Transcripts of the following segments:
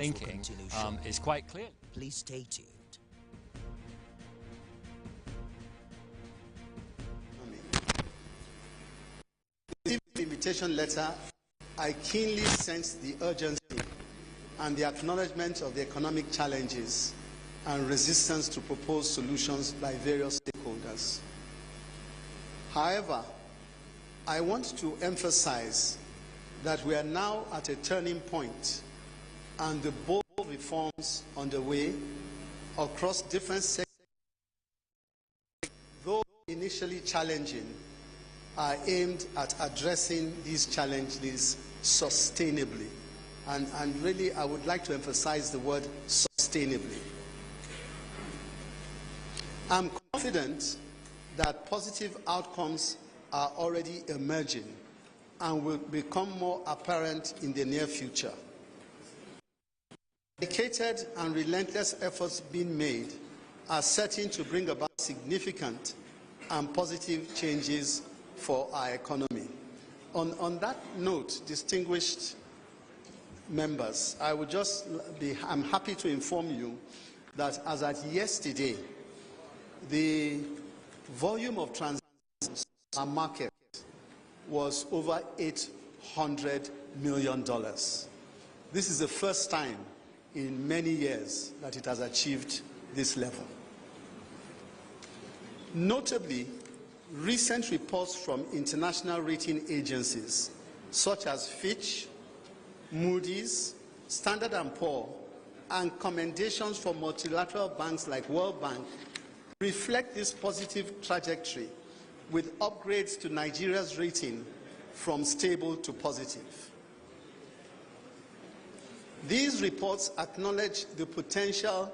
thinking is quite clear. Please stay tuned. The invitation letter, I keenly sense the urgency and the acknowledgement of the economic challenges and resistance to proposed solutions by various stakeholders. However, I want to emphasize that we are now at a turning point, and the bold reforms underway across different sectors, though initially challenging, are aimed at addressing these challenges sustainably. And really, I would like to emphasize the word sustainably. I'm confident that positive outcomes are already emerging and will become more apparent in the near future. Dedicated and relentless efforts being made are certain to bring about significant and positive changes for our economy. On that note, distinguished members, I'm happy to inform you that as at yesterday, the volume of transactions in our market was over $800 million. This is the first time in many years that it has achieved this level. Notably, recent reports from international rating agencies such as Fitch, Moody's, Standard & Poor's, and commendations from multilateral banks like World Bank reflect this positive trajectory, with upgrades to Nigeria's rating from stable to positive. These reports acknowledge the potential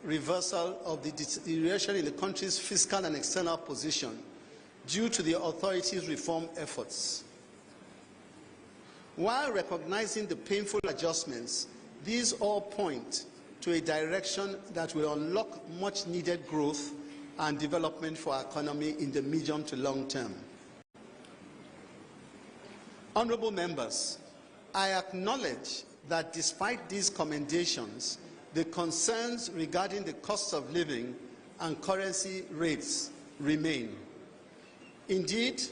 reversal of the deterioration in the country's fiscal and external position due to the authorities' reform efforts. While recognizing the painful adjustments, these all point to a direction that will unlock much-needed growth and development for our economy in the medium to long term. Honourable members, I acknowledge that despite these commendations, the concerns regarding the cost of living and currency rates remain. Indeed,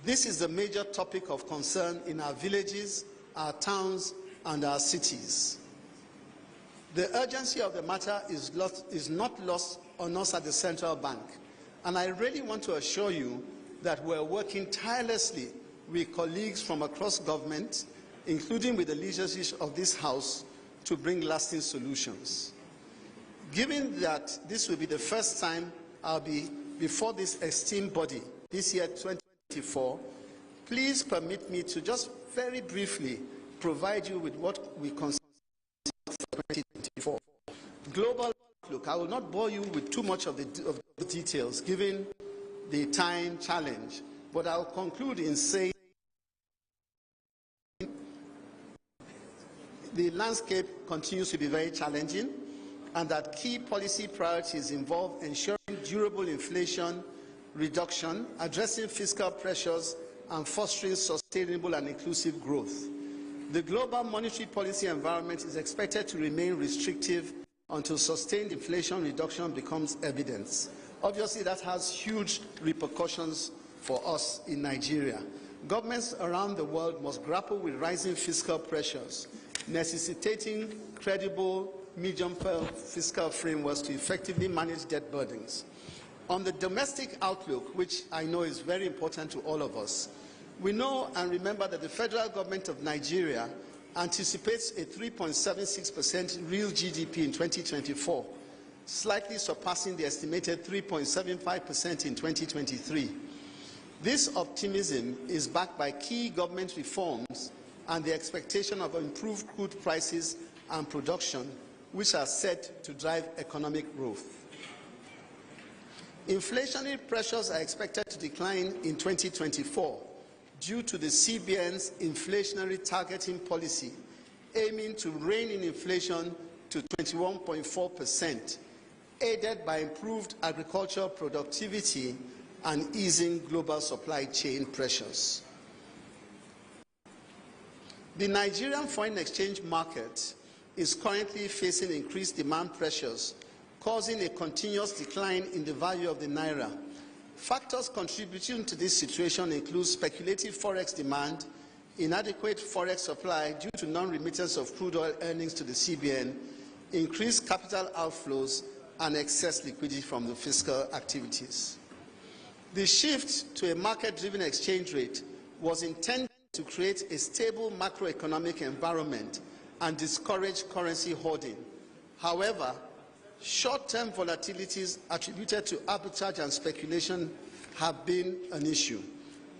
this is a major topic of concern in our villages, our towns, and our cities. The urgency of the matter is not lost on us at the Central Bank, and I really want to assure you that we're working tirelessly with colleagues from across government, including with the leadership of this House, to bring lasting solutions. Given that this will be the first time I'll be before this esteemed body this year, 2024, please permit me to just very briefly provide you with what we consider for 2024. Global outlook. I will not bore you with too much of the details, given the time challenge, but I'll conclude in saying the landscape continues to be very challenging, and that key policy priorities involve ensuring durable inflation reduction, addressing fiscal pressures, and fostering sustainable and inclusive growth. The global monetary policy environment is expected to remain restrictive until sustained inflation reduction becomes evident. Obviously, that has huge repercussions for us in Nigeria. Governments around the world must grapple with rising fiscal pressures, necessitating credible medium-term fiscal frameworks to effectively manage debt burdens. On the domestic outlook, which I know is very important to all of us, we know and remember that the federal government of Nigeria anticipates a 3.76% real GDP in 2024, slightly surpassing the estimated 3.75% in 2023. This optimism is backed by key government reforms and the expectation of improved crude prices and production, which are set to drive economic growth. Inflationary pressures are expected to decline in 2024 due to the CBN's inflationary targeting policy, aiming to rein in inflation to 21.4%, aided by improved agricultural productivity and easing global supply chain pressures. The Nigerian foreign exchange market is currently facing increased demand pressures, causing a continuous decline in the value of the naira. Factors contributing to this situation include speculative forex demand, inadequate forex supply due to non-remittance of crude oil earnings to the CBN, increased capital outflows, and excess liquidity from the fiscal activities. The shift to a market-driven exchange rate was intended to create a stable macroeconomic environment and discourage currency hoarding. However, short-term volatilities attributed to arbitrage and speculation have been an issue.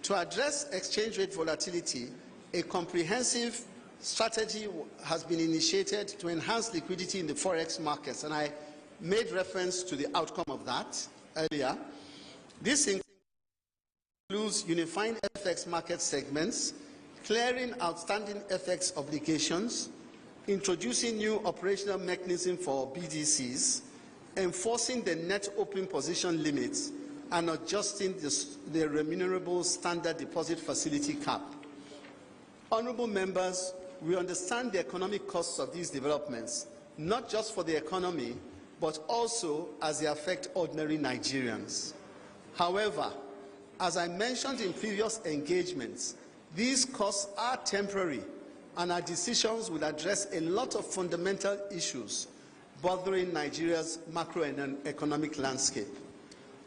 To address exchange rate volatility, a comprehensive strategy has been initiated to enhance liquidity in the forex markets, and I made reference to the outcome of that earlier. This includes unifying FX market segments, clearing outstanding FX obligations, introducing new operational mechanisms for BDCs, enforcing the net open position limits, and adjusting the remunerable standard deposit facility cap. Honourable members, we understand the economic costs of these developments, not just for the economy, but also as they affect ordinary Nigerians. However, as I mentioned in previous engagements, these costs are temporary, and our decisions will address a lot of fundamental issues bothering Nigeria's macroeconomic landscape.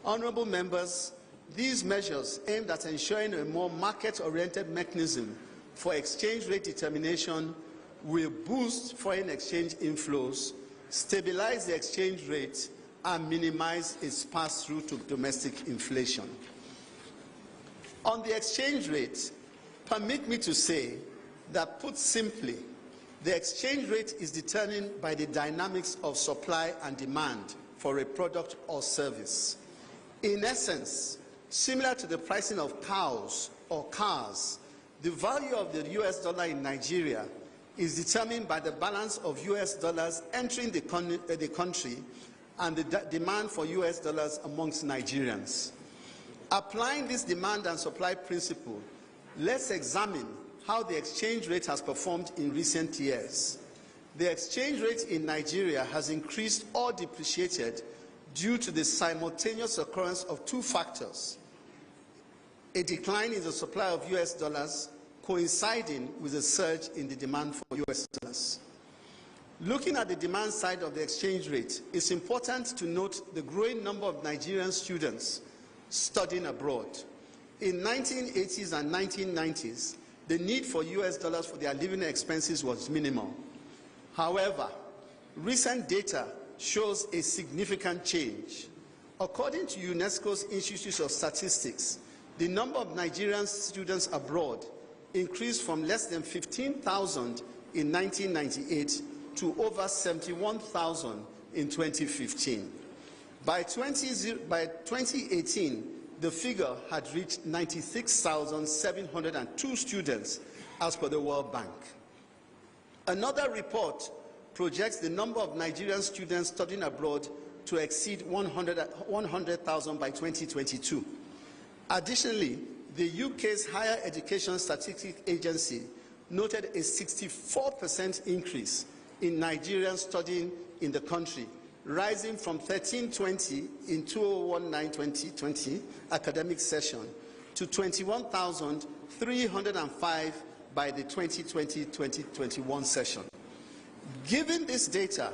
Honourable members, these measures aimed at ensuring a more market-oriented mechanism for exchange rate determination will boost foreign exchange inflows, stabilize the exchange rate, and minimize its pass-through to domestic inflation. On the exchange rate, permit me to say that, put simply, the exchange rate is determined by the dynamics of supply and demand for a product or service. In essence, similar to the pricing of cows or cars, the value of the US dollar in Nigeria is determined by the balance of US dollars entering the country and the demand for US dollars amongst Nigerians. Applying this demand and supply principle, let's examine how the exchange rate has performed in recent years. The exchange rate in Nigeria has increased or depreciated due to the simultaneous occurrence of two factors: a decline in the supply of US dollars coinciding with a surge in the demand for US dollars. Looking at the demand side of the exchange rate, it's important to note the growing number of Nigerian students studying abroad. In 1980s and 1990s, the need for US dollars for their living expenses was minimal. However, recent data shows a significant change. According to UNESCO's Institute of Statistics, the number of Nigerian students abroad increased from less than 15,000 in 1998 to over 71,000 in 2015. By 2018, the figure had reached 96,702 students, as per the World Bank. Another report projects the number of Nigerian students studying abroad to exceed 100,000 by 2022. Additionally, the UK's Higher Education Statistics Agency noted a 64% increase in Nigerians studying in the country, rising from 1,320 in 2019-2020 academic session to 21,305 by the 2020-2021 session. Given this data,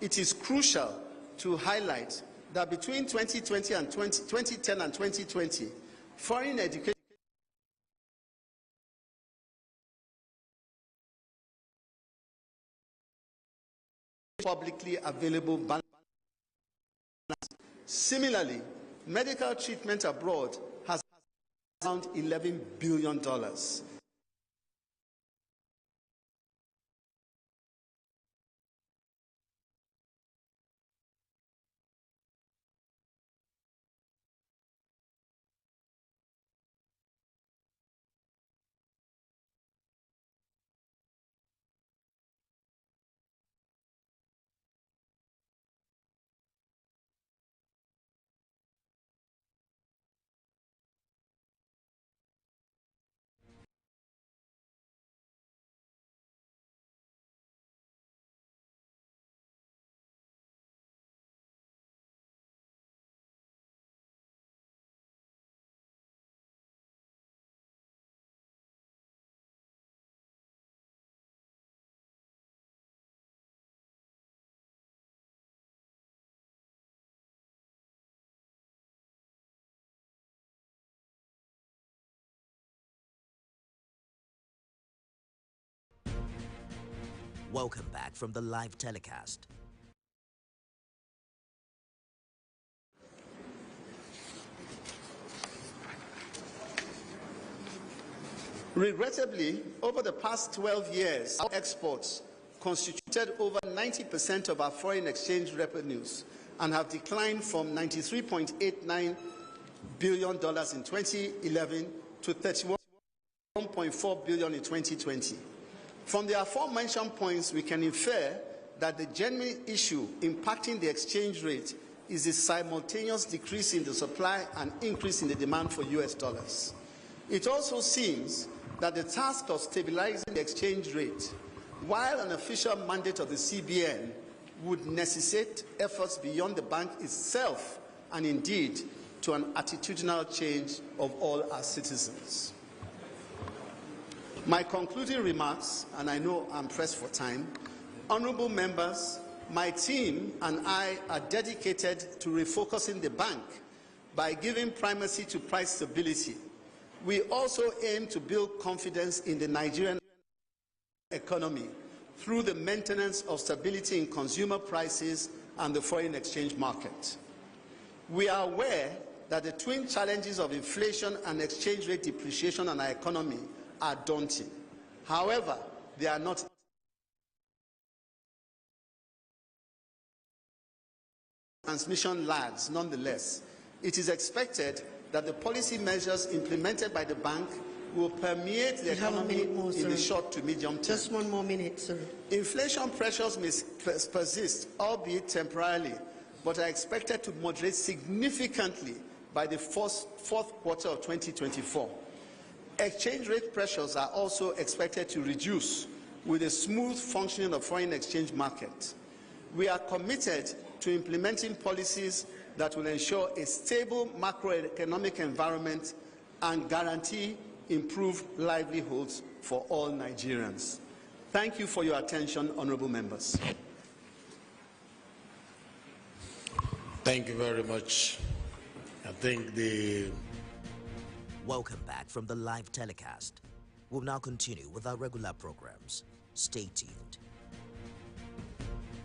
it is crucial to highlight that between 2010 and 2020, foreign education publicly available balance. Similarly, medical treatment abroad has around $11 billion. Welcome back from the live telecast. Regrettably, over the past 12 years, our exports constituted over 90% of our foreign exchange revenues and have declined from $93.89 billion in 2011 to $31.4 billion in 2020. From the aforementioned points, we can infer that the genuine issue impacting the exchange rate is the simultaneous decrease in the supply and increase in the demand for US dollars. It also seems that the task of stabilizing the exchange rate, while an official mandate of the CBN, would necessitate efforts beyond the bank itself and indeed to an attitudinal change of all our citizens. My concluding remarks, and I know I'm pressed for time, honourable members, my team and I are dedicated to refocusing the bank by giving primacy to price stability. We also aim to build confidence in the Nigerian economy through the maintenance of stability in consumer prices and the foreign exchange market. We are aware that the twin challenges of inflation and exchange rate depreciation on our economy are daunting. However, they are not transmission lags. Nonetheless, it is expected that the policy measures implemented by the bank will permeate the economy in the short to medium term. Just one more minute, sir. Inflation pressures may persist, albeit temporarily, but are expected to moderate significantly by the fourth quarter of 2024. Exchange rate pressures are also expected to reduce with a smooth functioning of foreign exchange market. We are committed to implementing policies that will ensure a stable macroeconomic environment and guarantee improved livelihoods for all Nigerians. Thank you for your attention, honourable members. Thank you very much. I think the... Welcome back from the live telecast. We'll now continue with our regular programs. Stay tuned.